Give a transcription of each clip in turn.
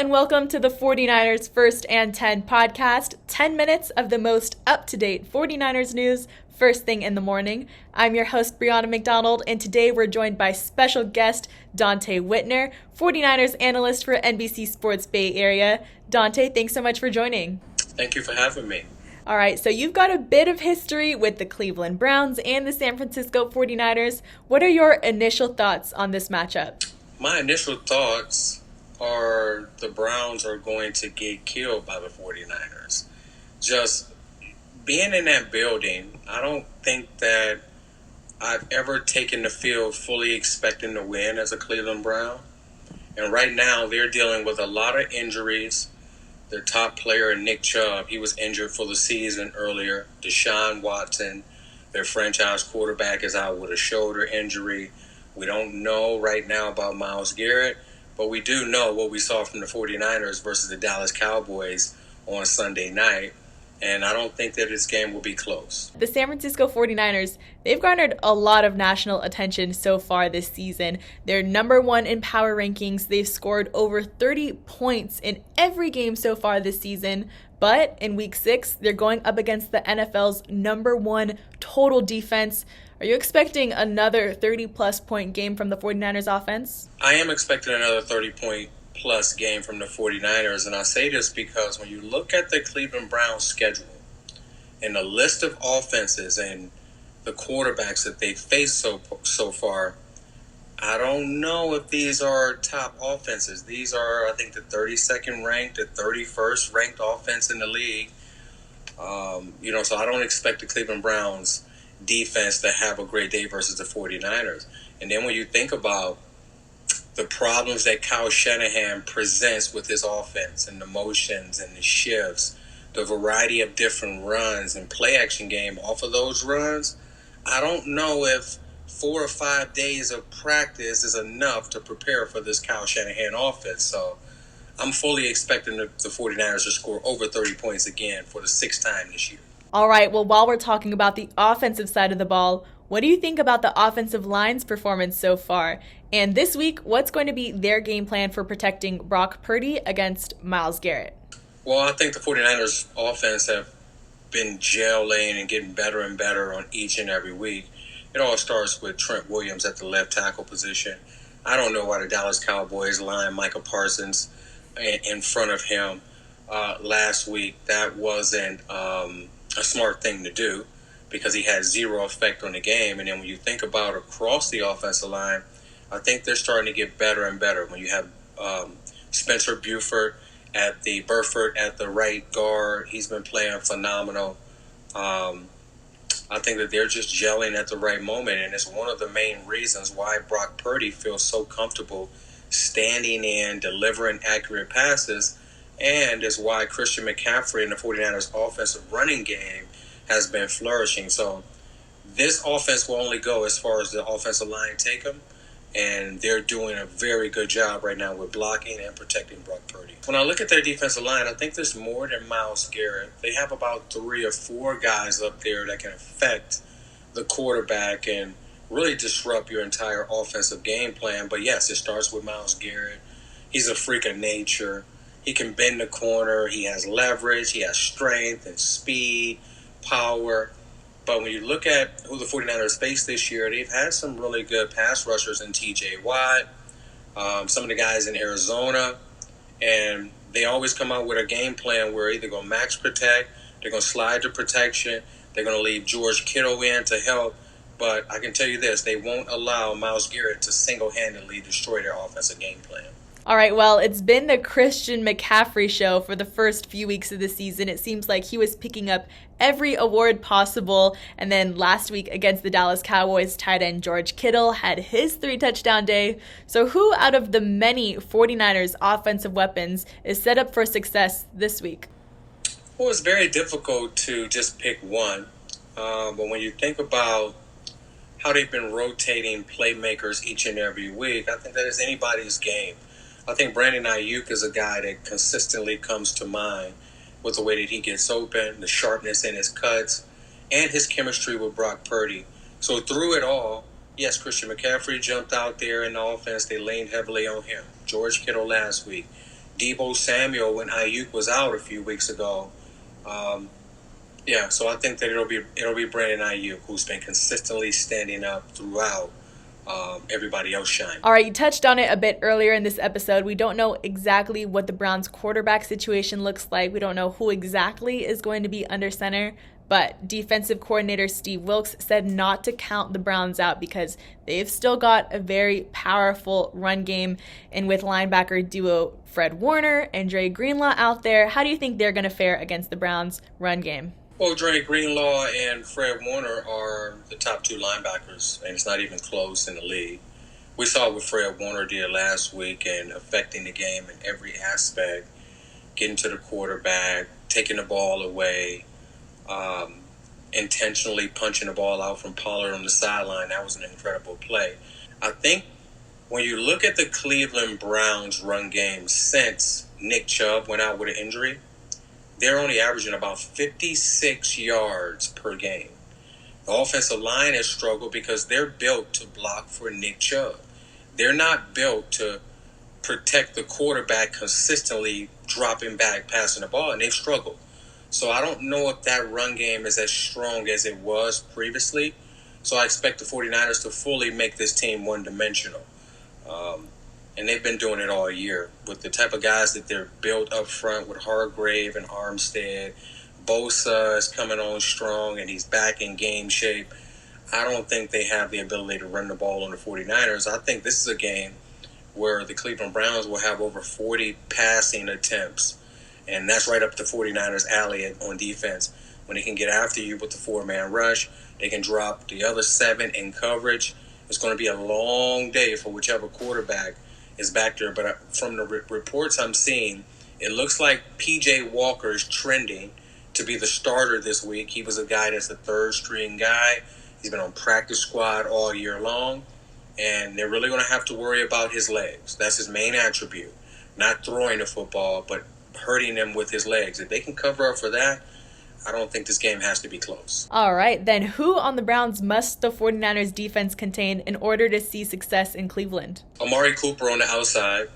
and welcome to the 49ers First and 10 podcast. 10 minutes of the most up-to-date 49ers news first thing in the morning. I'm your host, Brianna McDonald, and today we're joined by special guest Donte Whitner, 49ers analyst for NBC Sports Bay Area. Donte, thanks so much for joining. Thank you for having me. All right, so you've got a bit of history with the Cleveland Browns and the San Francisco 49ers. What are your initial thoughts on this matchup? My initial thoughts are the Browns are going to get killed by the 49ers. Just being in that building, I don't think that I've ever taken the field fully expecting to win as a Cleveland Brown. And right now, they're dealing with a lot of injuries. Their top player, Nick Chubb, he was injured for the season earlier. Deshaun Watson, their franchise quarterback, is out with a shoulder injury. We don't know right now about Myles Garrett, but we do know what we saw from the 49ers versus the Dallas Cowboys on Sunday night, and I don't think that this game will be close. The San Francisco 49ers, they've garnered a lot of national attention so far this season. They're number one in power rankings. They've scored over 30 points in every game so far this season. But in Week 6, they're going up against the NFL's number one total defense. Are you expecting another 30-plus point game from the 49ers offense? I am expecting another 30-point-plus game from the 49ers, and I say this because when you look at the Cleveland Browns schedule and the list of offenses and the quarterbacks that they faced so far, I don't know if these are top offenses. These are, I think, the 32nd ranked, the 31st ranked offense in the league. So I don't expect the Cleveland Browns defense to have a great day versus the 49ers. And then when you think about the problems that Kyle Shanahan presents with his offense and the motions and the shifts, the variety of different runs and play action game off of those runs, I don't know if 4 or 5 days of practice is enough to prepare for this Kyle Shanahan offense. So I'm fully expecting the 49ers to score over 30 points again for the 6th time this year. All right, well, while we're talking about the offensive side of the ball, what do you think about the offensive line's performance so far? And this week, what's going to be their game plan for protecting Brock Purdy against Myles Garrett? Well, I think the 49ers offense have been gelling and getting better and better on each and every week. It all starts with Trent Williams at the left tackle position. I don't know why the Dallas Cowboys lined Micah Parsons in front of him last week. That wasn't a smart thing to do because he had zero effect on the game. And then when you think about across the offensive line, I think they're starting to get better and better. When you have Spencer Burford at the right guard, he's been playing phenomenal. I think that they're just gelling at the right moment, and it's one of the main reasons why Brock Purdy feels so comfortable standing in, delivering accurate passes, and is why Christian McCaffrey and the 49ers offensive running game has been flourishing. So this offense will only go as far as the offensive line take them, and they're doing a very good job right now with blocking and protecting Brock Purdy. When I look at their defensive line, I think there's more than Myles Garrett. They have about 3 or 4 guys up there that can affect the quarterback and really disrupt your entire offensive game plan. But yes, it starts with Myles Garrett. He's a freak of nature. He can bend the corner. He has leverage. He has strength and speed, power. But when you look at who the 49ers faced this year, they've had some really good pass rushers in T.J. Watt, some of the guys in Arizona, and they always come out with a game plan where either going to max protect, they're going to slide to protection, they're going to leave George Kittle in to help. But I can tell you this, they won't allow Myles Garrett to single-handedly destroy their offensive game plan. All right, well, it's been the Christian McCaffrey show for the first few weeks of the season. It seems like he was picking up every award possible. And then last week against the Dallas Cowboys, tight end George Kittle had his 3-touchdown day. So who out of the many 49ers offensive weapons is set up for success this week? Well, it's very difficult to just pick one. But when you think about how they've been rotating playmakers each and every week, I think that is anybody's game. I think Brandon Ayuk is a guy that consistently comes to mind with the way that he gets open, the sharpness in his cuts, and his chemistry with Brock Purdy. So through it all, yes, Christian McCaffrey jumped out there in the offense. They leaned heavily on him. George Kittle last week. Debo Samuel when Ayuk was out a few weeks ago. Yeah, so I think that it'll be Brandon Ayuk who's been consistently standing up throughout everybody else shining. All right, you touched on it a bit earlier in this episode. We don't know exactly what the Browns' quarterback situation looks like. We don't know who exactly is going to be under center. But defensive coordinator Steve Wilks said not to count the Browns out because they've still got a very powerful run game. And with linebacker duo Fred Warner and Dre Greenlaw out there, how do you think they're going to fare against the Browns' run game? Well, Dre Greenlaw and Fred Warner are the top two linebackers, and it's not even close in the league. We saw what Fred Warner did last week and affecting the game in every aspect, getting to the quarterback, taking the ball away, intentionally punching the ball out from Pollard on the sideline. That was an incredible play. I think when you look at the Cleveland Browns run game since Nick Chubb went out with an injury, they're only averaging about 56 yards per game. The offensive line has struggled because they're built to block for Nick Chubb. They're not built to protect the quarterback consistently dropping back, passing the ball, and they've struggled. So I don't know if that run game is as strong as it was previously. So I expect the 49ers to fully make this team one-dimensional. And they've been doing it all year with the type of guys that they're built up front with Hargrave and Armstead. Bosa is coming on strong, and he's back in game shape. I don't think they have the ability to run the ball on the 49ers. I think this is a game where the Cleveland Browns will have over 40 passing attempts. And that's right up the 49ers' alley on defense. When they can get after you with the four-man rush, they can drop the other 7 in coverage. It's going to be a long day for whichever quarterback is back there. But from the reports I'm seeing, it looks like P.J. Walker is trending to be the starter this week. He was a guy that's a third-string guy. He's been on practice squad all year long. And they're really going to have to worry about his legs. That's his main attribute. Not throwing the football, but hurting them with his legs. If they can cover up for that, I don't think this game has to be close. All right, then who on the Browns must the 49ers defense contain in order to see success in Cleveland? Amari Cooper on the outside,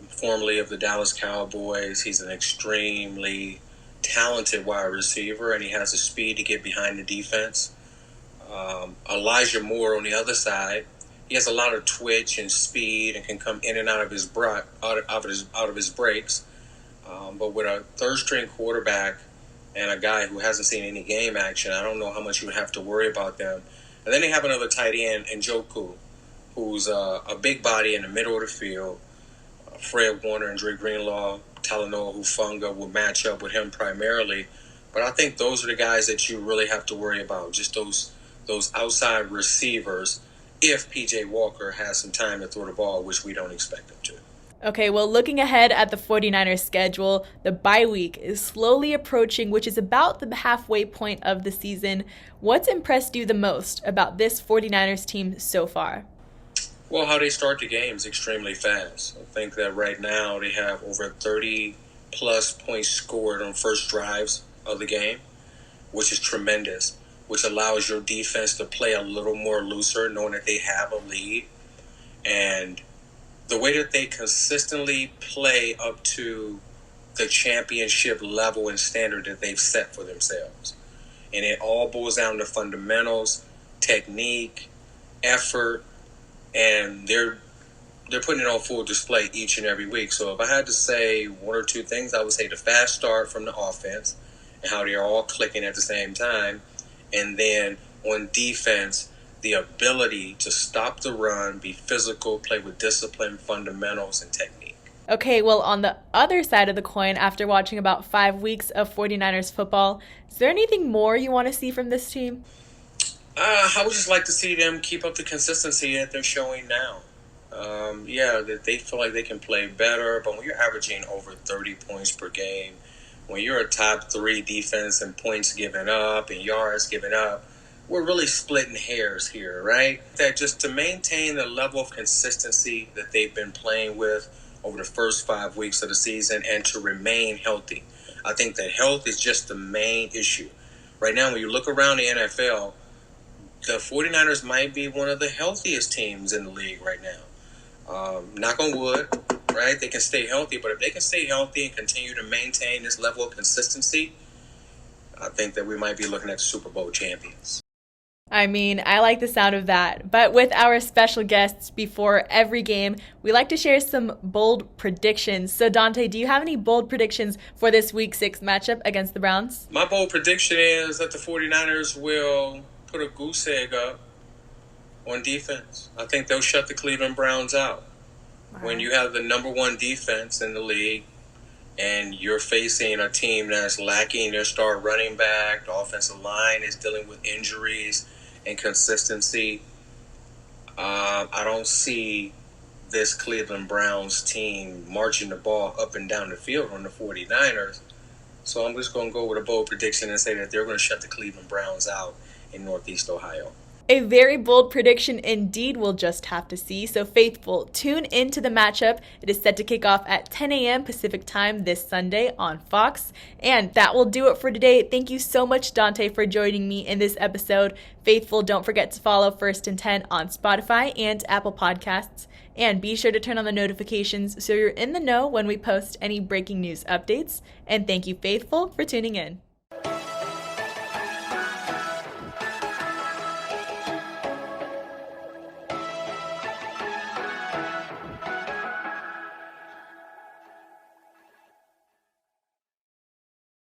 formerly of the Dallas Cowboys. He's an extremely talented wide receiver, and he has the speed to get behind the defense. Elijah Moore on the other side. He has a lot of twitch and speed and can come in and out of his breaks. But with a third-string quarterback and a guy who hasn't seen any game action, I don't know how much you would have to worry about them. And then they have another tight end, Njoku, who's a big body in the middle of the field. Fred Warner and Dre Greenlaw, Talanoa Hufanga will match up with him primarily. But I think those are the guys that you really have to worry about, just those outside receivers, if P.J. Walker has some time to throw the ball, which we don't expect him to. Okay, well, looking ahead at the 49ers schedule, the bye week is slowly approaching, which is about the halfway point of the season. What's impressed you the most about this 49ers team so far? Well, how they start the games extremely fast. I think that right now they have over 30-plus points scored on first drives of the game, which is tremendous, which allows your defense to play a little more looser, knowing that they have a lead. And the way that they consistently play up to the championship level and standard that they've set for themselves. And it all boils down to fundamentals, technique, effort, and they're putting it on full display each and every week. So if I had to say one or two things, I would say the fast start from the offense and how they're all clicking at the same time. And then on defense, the ability to stop the run, be physical, play with discipline, fundamentals, and technique. Okay, well, on the other side of the coin, after watching about 5 weeks of 49ers football, is there anything more you want to see from this team? I would just like to see them keep up the consistency that they're showing now. That they feel like they can play better, but when you're averaging over 30 points per game, when you're a top 3 defense in points given up and yards given up, we're really splitting hairs here, right? That just to maintain the level of consistency that they've been playing with over the first 5 weeks of the season and to remain healthy. I think that health is just the main issue. Right now, when you look around the NFL, the 49ers might be one of the healthiest teams in the league right now. Knock on wood, right? They can stay healthy, but if they can stay healthy and continue to maintain this level of consistency, I think that we might be looking at Super Bowl champions. I mean, I like the sound of that. But with our special guests before every game, we like to share some bold predictions. So, Donte, do you have any bold predictions for this Week 6 matchup against the Browns? My bold prediction is that the 49ers will put a goose egg up on defense. I think they'll shut the Cleveland Browns out. Wow. When you have the number one defense in the league and you're facing a team that's lacking their star running back, the offensive line is dealing with injuries and consistency, I don't see this Cleveland Browns team marching the ball up and down the field on the 49ers. So I'm just going to go with a bold prediction and say that they're going to shut the Cleveland Browns out in Northeast Ohio. A very bold prediction indeed. We'll just have to see. So, faithful, tune into the matchup. It is set to kick off at 10 a.m. Pacific time this Sunday on Fox. And that will do it for today. Thank you so much, Donte, for joining me in this episode. Faithful, don't forget to follow First and 10 on Spotify and Apple Podcasts. And be sure to turn on the notifications so you're in the know when we post any breaking news updates. And thank you, Faithful, for tuning in.